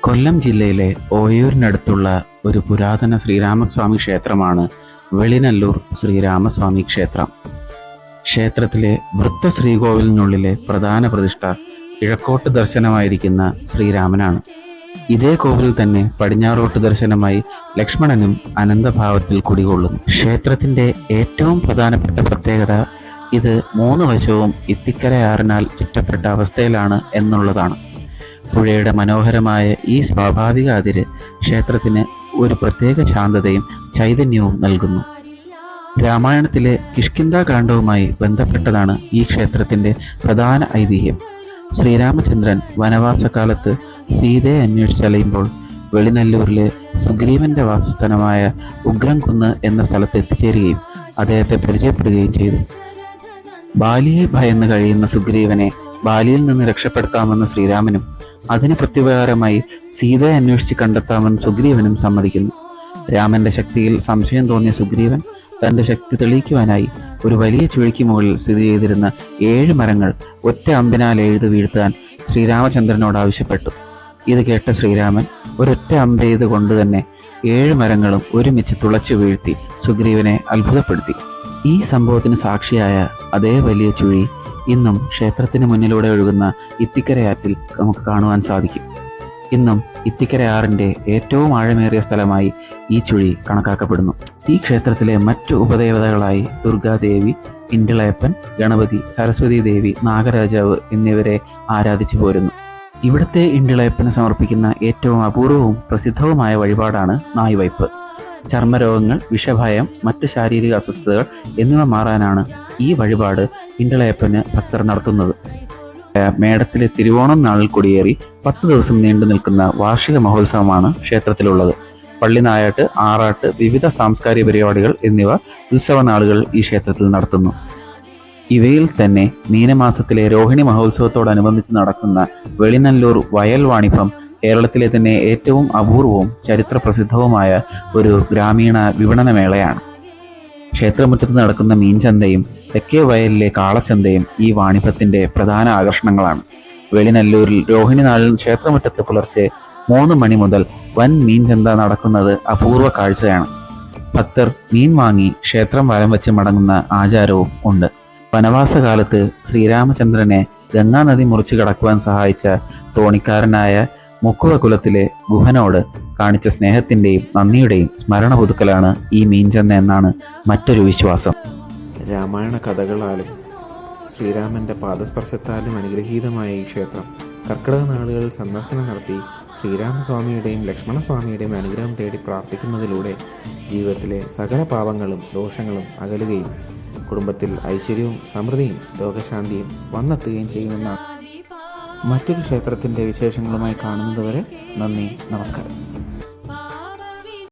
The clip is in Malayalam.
കൊല്ലം ജില്ലയിലെ ഓയൂരിനടുത്തുള്ള ഒരു പുരാതന ശ്രീരാമസ്വാമി ക്ഷേത്രമാണ് വെളിനല്ലൂർ ശ്രീരാമസ്വാമി ക്ഷേത്രം. ക്ഷേത്രത്തിലെ വൃത്ത ശ്രീകോവിലിനുള്ളിലെ പ്രധാന പ്രതിഷ്ഠ കിഴക്കോട്ട് ദർശനമായിരിക്കുന്ന ശ്രീരാമനാണ്. ഇതേ കോവിൽ തന്നെ പടിഞ്ഞാറോട്ട് ദർശനമായി ലക്ഷ്മണനും അനന്തഭാവത്തിൽ കുടികൊള്ളുന്നു. ക്ഷേത്രത്തിന്റെ ഏറ്റവും പ്രധാനപ്പെട്ട പ്രത്യേകത ഇത് 3 വശവും ഇത്തിക്കരയാറിനാൽ ചുറ്റപ്പെട്ട അവസ്ഥയിലാണ് എന്നുള്ളതാണ്. പുഴയുടെ മനോഹരമായ ഈ സ്വാഭാവിക അതിര് ക്ഷേത്രത്തിന് ഒരു പ്രത്യേക ശാന്തതയും ചൈതന്യവും നൽകുന്നു. രാമായണത്തിലെ കിഷ്കിന്ധാകാണ്ഡവുമായി ബന്ധപ്പെട്ടതാണ് ഈ ക്ഷേത്രത്തിന്റെ പ്രധാന ഐതിഹ്യം. ശ്രീരാമചന്ദ്രൻ വനവാസകാലത്ത് സീതയെ അന്വേഷിച്ചലയുമ്പോൾ വെളിനല്ലൂരിലെ സുഗ്രീവന്റെ വാസസ്ഥലമായ ഉഗ്രംകുന്ന് എന്ന സ്ഥലത്ത് എത്തിച്ചേരുകയും അദ്ദേഹത്തെ പരിചയപ്പെടുകയും ചെയ്തു. ബാലിയെ ഭയന്ന് കഴിയുന്ന സുഗ്രീവനെ ബാലിയിൽ നിന്ന് രക്ഷപ്പെടുത്താമെന്ന് ശ്രീരാമനും അതിന് പ്രത്യുപകാരമായി സീതയെ അന്വേഷിച്ച് കണ്ടെത്താമെന്ന് സുഗ്രീവനും സമ്മതിക്കുന്നു. രാമന്റെ ശക്തിയിൽ സംശയം തോന്നിയ സുഗ്രീവൻ തന്റെ ശക്തി തെളിയിക്കുവാനായി ഒരു വലിയ ചുഴിക്ക് മുകളിൽ സ്ഥിതി ചെയ്തിരുന്ന 7 മരങ്ങൾ ഒറ്റ അമ്പിനാൽ എഴുതി വീഴ്ത്താൻ ശ്രീരാമചന്ദ്രനോട് ആവശ്യപ്പെട്ടു. ഇത് കേട്ട ശ്രീരാമൻ ഒരൊറ്റ അമ്പെയ്ത് കൊണ്ട് തന്നെ 7 മരങ്ങളും ഒരുമിച്ച് തുളച്ചു വീഴ്ത്തി സുഗ്രീവനെ അത്ഭുതപ്പെടുത്തി. ഈ സംഭവത്തിന് സാക്ഷിയായ അതേ വലിയ ചുഴി ഇന്നും ക്ഷേത്രത്തിന് മുന്നിലൂടെ ഒഴുകുന്ന ഇത്തിക്കരയാറ്റിൽ നമുക്ക് കാണുവാൻ സാധിക്കും. ഇന്നും ഇത്തിക്കരയാറിന്റെ ഏറ്റവും ആഴമേറിയ സ്ഥലമായി ഈ ചുഴി കണക്കാക്കപ്പെടുന്നു. ഈ ക്ഷേത്രത്തിലെ മറ്റു ഉപദേവതകളായി ദുർഗാദേവി, ഇണ്ടിളയപ്പൻ, ഗണപതി, സരസ്വതി ദേവി, നാഗരാജാവ് എന്നിവരെ ആരാധിച്ചു പോരുന്നു. ഇവിടുത്തെ ഇണ്ടിളയപ്പന് സമർപ്പിക്കുന്ന ഏറ്റവും അപൂർവവും പ്രസിദ്ധവുമായ വഴിപാടാണ് നായ്വയ്പ്. ചർമ്മരോഗങ്ങൾ, വിഷഭയം, മറ്റ് ശാരീരിക അസ്വസ്ഥതകൾ എന്നിവ മാറാനാണ് ഈ വഴിപാട് ഇണ്ടിളയപ്പന് ഭക്തർ നടത്തുന്നത്. മേടത്തിലെ തിരുവോണം നാളിൽ കൊടിയേറി 10 ദിവസം നീണ്ടു നിൽക്കുന്ന വാർഷിക മഹോത്സവമാണ് ക്ഷേത്രത്തിലുള്ളത്. പള്ളിനായാട്ട്, ആറാട്ട്, വിവിധ സാംസ്കാരിക പരിപാടികൾ എന്നിവ ഉത്സവ നാളുകൾ ഈ ക്ഷേത്രത്തിൽ നടത്തുന്നു. ഇവയിൽ തന്നെ മീനമാസത്തിലെ രോഹിണി മഹോത്സവത്തോടനുബന്ധിച്ച് നടക്കുന്ന വെളിനല്ലൂർ വയൽ വാണിഭം കേരളത്തിലെ തന്നെ ഏറ്റവും അപൂർവവും ചരിത്ര പ്രസിദ്ധവുമായ ഒരു ഗ്രാമീണ വിപണനമേളയാണ്. ക്ഷേത്രമുറ്റത്ത് നടക്കുന്ന മീൻചന്തയും തെക്കേ വയലിലെ കാളച്ചന്തയും ഈ വാണിഭത്തിന്റെ പ്രധാന ആകർഷണങ്ങളാണ്. വെളിനല്ലൂരിൽ രോഹിണി നാളിൽ ക്ഷേത്രമുറ്റത്ത് പുലർച്ചെ 3 മണി മുതൽ വൻ മീൻചന്ത നടക്കുന്നത് അപൂർവ കാഴ്ചയാണ്. ഭക്തർ മീൻ വാങ്ങി ക്ഷേത്രം വലം വെച്ച് മടങ്ങുന്ന ആചാരവും ഉണ്ട്. വനവാസകാലത്ത് ശ്രീരാമചന്ദ്രനെ ഗംഗാനദി മുറിച്ചു കടക്കുവാൻ സഹായിച്ച തോണിക്കാരനായ മുക്കുവ കുലത്തിലെ ഗുഹനോട് കാണിച്ച സ്നേഹത്തിന്റെയും നന്ദിയുടെയും സ്മരണ പുതുക്കലാണ് ഈ മീൻചന്ത എന്നാണ് മറ്റൊരു വിശ്വാസം. രാമായണ കഥകളാലും ശ്രീരാമന്റെ പാദസ്പർശത്താലും അനുഗ്രഹീതമായ ഈ ക്ഷേത്രം കർക്കിടക നാളുകളിൽ സന്ദർശനം നടത്തി ശ്രീരാമസ്വാമിയുടെയും ലക്ഷ്മണസ്വാമിയുടെയും അനുഗ്രഹം തേടി പ്രാർത്ഥിക്കുന്നതിലൂടെ ജീവിതത്തിലെ സകല പാപങ്ങളും ദോഷങ്ങളും അകലുകയും കുടുംബത്തിൽ ഐശ്വര്യവും സമൃദ്ധിയും രോഗശാന്തിയും വന്നെത്തുകയും ചെയ്യുമെന്നാണ്. മറ്റൊരു ക്ഷേത്രത്തിൻ്റെ വിശേഷങ്ങളുമായി കാണുന്നതുവരെ നന്ദി, നമസ്കാരം.